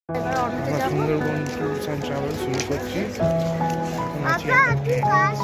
আমরা Sundarban tours and travel শুরু করছি। এখন আছি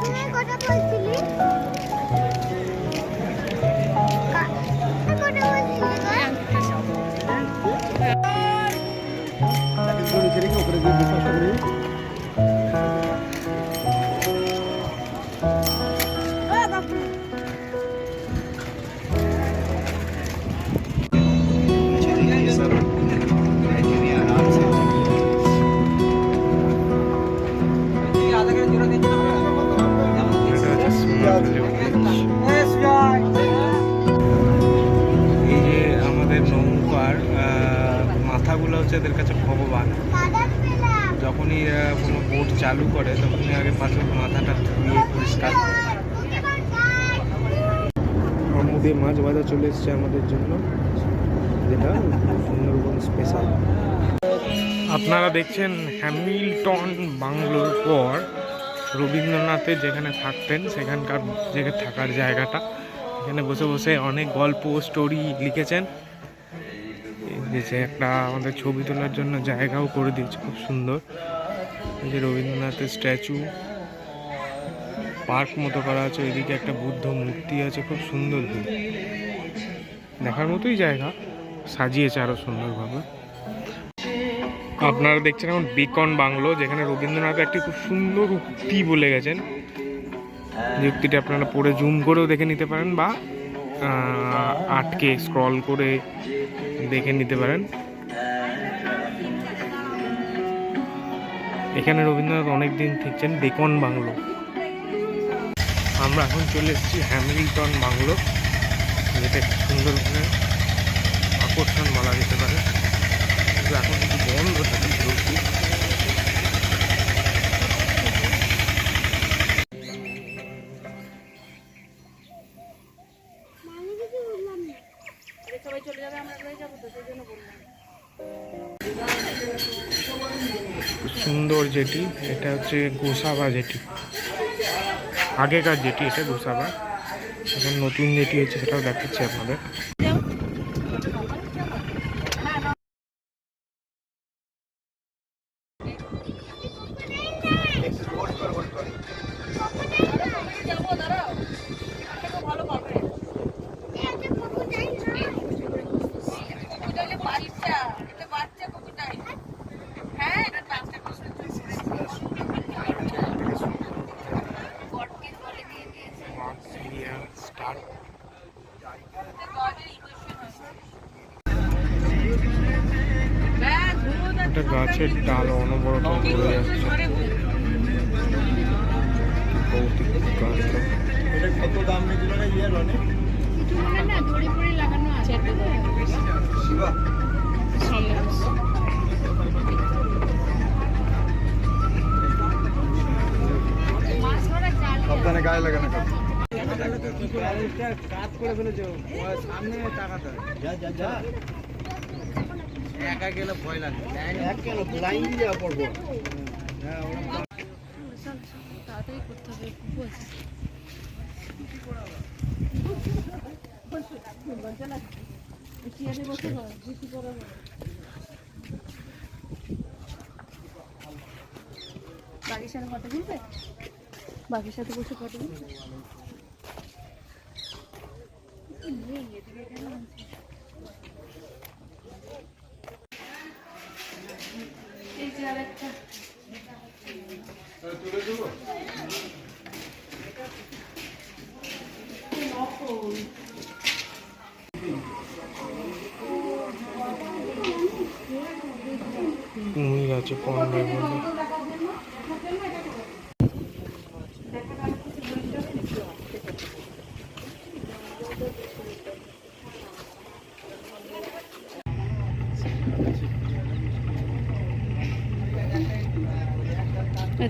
এই যে আমাদের নৌকার মাথাগুলো হচ্ছে এদের কাছে ভগবান। যখনই কোনো বোট চালু করে তখনই আগে পাথর মাথাটা ধুয়ে পরিষ্কার করে। আমুদে মাছ ভাজা চলে এসছে আমাদের জন্য, যেটা সুন্দরবন স্পেশাল। আপনারা দেখছেন হ্যামিল্টন বাংলোর পর রবীন্দ্রনাথের যেখানে থাকতেন সেখানকার থাকার জায়গাটা। এখানে বসে বসে অনেক গল্প স্টোরি লিখেছেন। একটা আমাদের ছবি তোলার জন্য জায়গাও করে দিয়েছে, খুব সুন্দর। এই যে রবীন্দ্রনাথের স্ট্যাচু, পার্ক মতো করা আছে। ওইদিকে একটা বুদ্ধ মূর্তি আছে, খুব সুন্দর দেখার মতোই জায়গা, সাজিয়েছে আরো সুন্দরভাবে। আপনারা দেখছেন এখন বেকন বাংলো, যেখানে রবীন্দ্রনাথ একটি খুব সুন্দর উক্তি বলে গেছেন। যে উক্তিটি আপনারা পড়ে জুম করেও দেখে নিতে পারেন বা আটকে স্ক্রল করে দেখে নিতে পারেন। এখানে রবীন্দ্রনাথ অনেকদিন থাকছেন বেকন বাংলো। আমরা এখন চলে এসেছি হ্যামিল্টন বাংলো, যেটা একটি সুন্দর আকর্ষণ বলা যেতে পারে। এখন একটু বন্ধ থাকে ঢুকছি। সুন্দর যেটি, এটা হচ্ছে গোসাবা যেটি, আগেকার যেটি এটা গোসাবা। এখন নতুন যেটি হচ্ছে সেটাও দেখাচ্ছি আপনাদের। একটা গাছের ডাল অনবরত পড়ে যাচ্ছে। কত দাম নিয়েছিল না ইয়ার অনেক কিছু মনে না, দড়ি পড়ে লাগানো আছে শিবা সামনে। সাবধানে গায়ে লাগানো কাজ করে ফেলেছে সামনে টাকাটা। যা যা যা, একা গেলে ভয় লাগে, এক কেন লাইন দিয়ে পড়বো। তাড়াতাড়ি করতে হবে, বাকির সাথে ফটো তুলবে, বাকির সাথে বসে ফটো তুলবে। এই যে আরেকটা তুলে দেবো। কুমির আছে পন্ডের মধ্যে।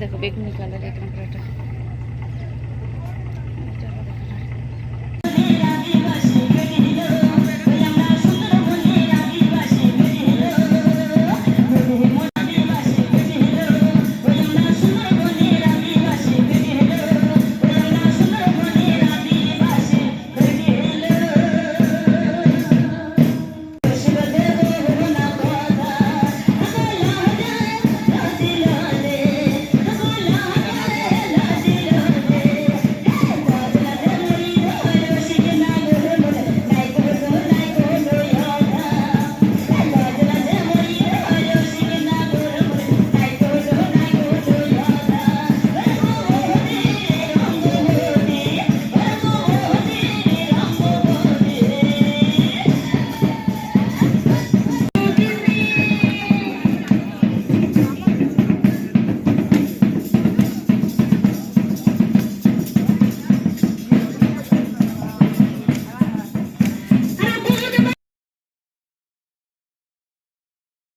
দেখো বেগুনি কালার, এই কাঁকড়াটা